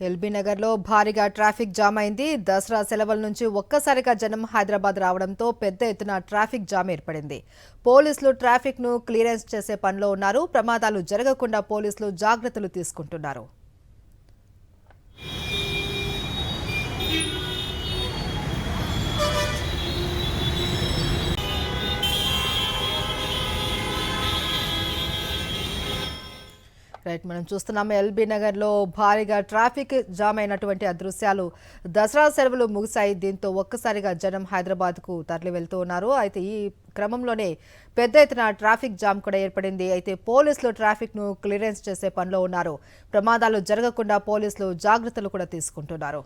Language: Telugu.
ఎల్బీ నగర్లో భారీగా ట్రాఫిక్ జామ్ అయింది. దసరా సెలవుల నుంచి ఒక్కసారిగా జనం హైదరాబాద్ రావడంతో పెద్ద ఎత్తున ట్రాఫిక్ జామ్ ఏర్పడింది. పోలీసులు ట్రాఫిక్ ను క్లియరెన్స్ చేసే పనిలో ఉన్నారు. ప్రమాదాలు జరగకుండా పోలీసులు జాగ్రత్తలు తీసుకుంటున్నారు. రైట్, మనం చూస్తున్నాం ఎల్బీ నగర్లో భారీగా ట్రాఫిక్ జామ్ అయినటువంటి దృశ్యాలు. దసరా సెలవులు ముగిశాయి. దీంతో ఒక్కసారిగా జనం హైదరాబాద్కు తరలి వెళ్తూ ఉన్నారు. అయితే ఈ క్రమంలోనే పెద్ద ఎత్తున ట్రాఫిక్ జామ్ కూడా ఏర్పడింది. అయితే పోలీసులు ట్రాఫిక్ను క్లియరెన్స్ చేసే పనిలో ఉన్నారు. ప్రమాదాలు జరగకుండా పోలీసులు జాగ్రత్తలు కూడా తీసుకుంటున్నారు.